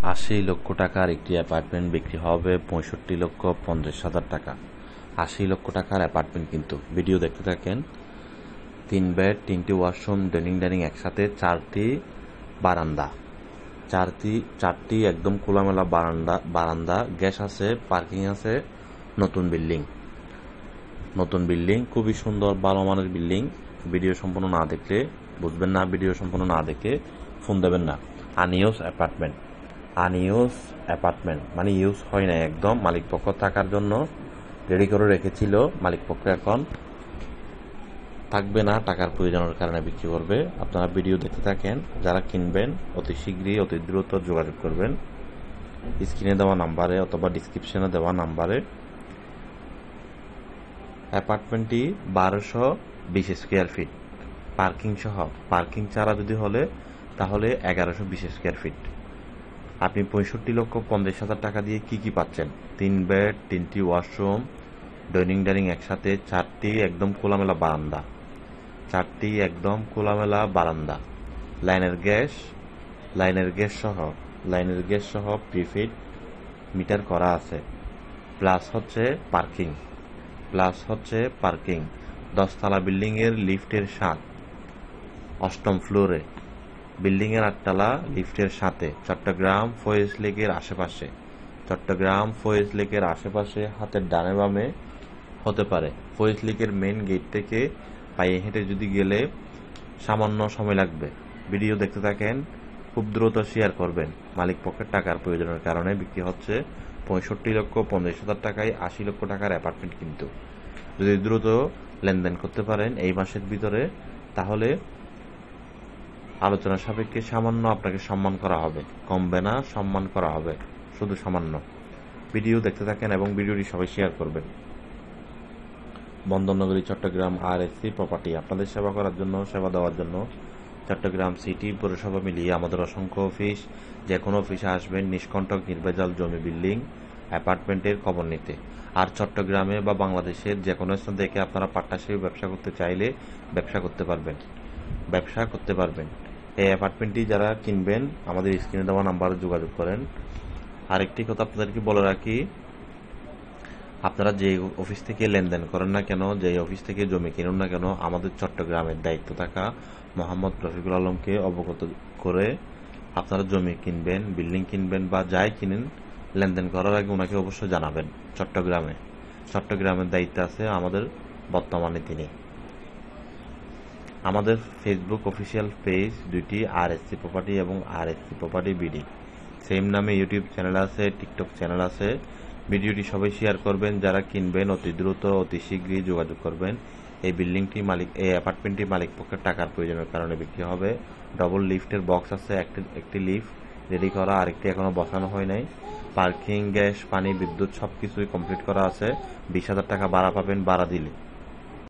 ৮০ লক্ষ টাকার একটি অ্যাপার্টমেন্ট বিক্রি হবে ৬৫,৫০,০০০ টাকা। ৮০ লক্ষ টাকার অ্যাপার্টমেন্ট কিন্তু। ভিডিও দেখতে থাকেন। ৩ বেড, 3টি ওয়াশরুম, ডাইনিং একসাথে, 4টি বারান্দা, চারটি একদম খোলামেলা বারান্দা, গ্যাস আছে, পার্কিং আছে। নতুন বিল্ডিং, খুবই সুন্দর, ভালো মানের বিল্ডিং। ভিডিও সম্পূর্ণ না দেখলে বুঝবেন না, ভিডিও সম্পূর্ণ না দেখে ফোন দেবেন না। আনইউজ অ্যাপার্টমেন্ট মানে ইউজ হয় না, একদম মালিক পক্ষ থাকার জন্য রেডি করে রেখেছিল। মালিক পক্ষ এখন থাকবে না, টাকার প্রয়োজনের কারণে বিক্রি করবে। আপনারা ভিডিও দেখতে থাকেন। যারা কিনবেন অতি শীঘ্রই, অতি দ্রুত যোগাযোগ করবেন স্ক্রিনে দেওয়া নাম্বারে অথবা ডিসক্রিপশনে দেওয়া নাম্বারে। অ্যাপার্টমেন্টটি ১২২০ স্কোয়ার ফিট, পার্কিং সহ। পার্কিং ছাড়া যদি হলে তাহলে ১১২০ স্কোয়ার ফিট। আপনি ৬৫,৫০,০০০ টাকা দিয়ে কি পাচ্ছেন? ৩ বেড, 3টি ওয়াশরুম, ডাইনিং একসাথে, 4টি একদম খোলামেলা বারান্দা, লাইনের গ্যাস সহ প্রিপেড মিটার করা আছে। প্লাস হচ্ছে পার্কিং। 10তলা বিল্ডিং এর লিফটের স্বাদ, 8ম ফ্লোরে, বিল্ডিং এর 8তলা লিফটের সাথে। চট্টগ্রাম ফয়েজ লেকের আশেপাশে, হাতের ডানে বামে হতে পারে। ফয়েজ লেকের মেইন গেট থেকে পায়ে হেঁটে যদি গেলে সামান্য সময় লাগবে। ভিডিও দেখতে থাকেন, খুব দ্রুত শেয়ার করবেন। মালিক পক্ষের টাকার প্রয়োজনের কারণে বিক্রি হচ্ছে ৬৫,৫০,০০০ টাকায় ৮০ লক্ষ টাকার অ্যাপার্টমেন্ট কিন্তু। যদি দ্রুত লেনদেন করতে পারেন এই মাসের ভিতরে, তাহলে আলোচনা সাপেক্ষে সামান্য আপনাকে সম্মান করা হবে, কমবে না, সম্মান করা হবে, শুধু সামান্য। ভিডিও দেখতে থাকেন এবং ভিডিওটি সবাই শেয়ার করবেন। বন্দরনগরী, চট্টগ্রাম RSC প্রপার্টি আপনাদের সেবা দেওয়ার জন্য চট্টগ্রাম সিটি পৌরসভা মিলিয়ে আমাদের অসংখ্য অফিস। যে কোনো অফিসে আসবেন নিষ্কণ্টক নির্ভেজাল জমি, বিল্ডিং, অ্যাপার্টমেন্টের খবর নিতে। আর চট্টগ্রামে বা বাংলাদেশের যে কোনো স্থান থেকে আপনারা পার্টনারশিপ ব্যবসা করতে চাইলে ব্যবসা করতে পারবেন। এই অ্যাপার্টমেন্টটি যারা কিনবেন আমাদের স্ক্রিনে দেওয়া নাম্বারে যোগাযোগ করেন। আরেকটি কথা আপনাদেরকে বলে রাখি, আপনারা যে অফিস থেকে লেনদেন করেন না কেন, যে অফিস থেকে জমি কিনুন না কেন, আমাদের চট্টগ্রামের দায়িত্ব থাকা মোহাম্মদ রফিকুল আলমকে অবগত করে আপনারা জমি কিনবেন, বিল্ডিং কিনবেন বা যাই কিনেন, লেনদেন করার আগে ওনাকে অবশ্যই জানাবেন। চট্টগ্রামের দায়িত্ব আছে আমাদের বর্তমানে তিনি। আমাদের ফেসবুক অফিসিয়াল পেজ দুইটি, RSC প্রপার্টি এবং RSC প্রপার্টি বিডি। সেম নামে ইউটিউব চ্যানেল আছে, টিকটক চ্যানেল আছে। ভিডিওটি সবাই শেয়ার করবেন। যারা কিনবেন অতি দ্রুত, অতি শীঘ্রই যোগাযোগ করবেন। এই অ্যাপার্টমেন্টটি মালিক পক্ষের টাকার প্রয়োজনের কারণে বিক্রি হবে। ডবল লিফটের বক্স আছে, একটি লিফট রেডি করা, আরেকটি এখনো বসানো হয় নাই। পার্কিং, গ্যাস, পানি, বিদ্যুৎ সবকিছুই কমপ্লিট করা আছে। 20,000 টাকা ভাড়া পাবেন, ভাড়া দিলে।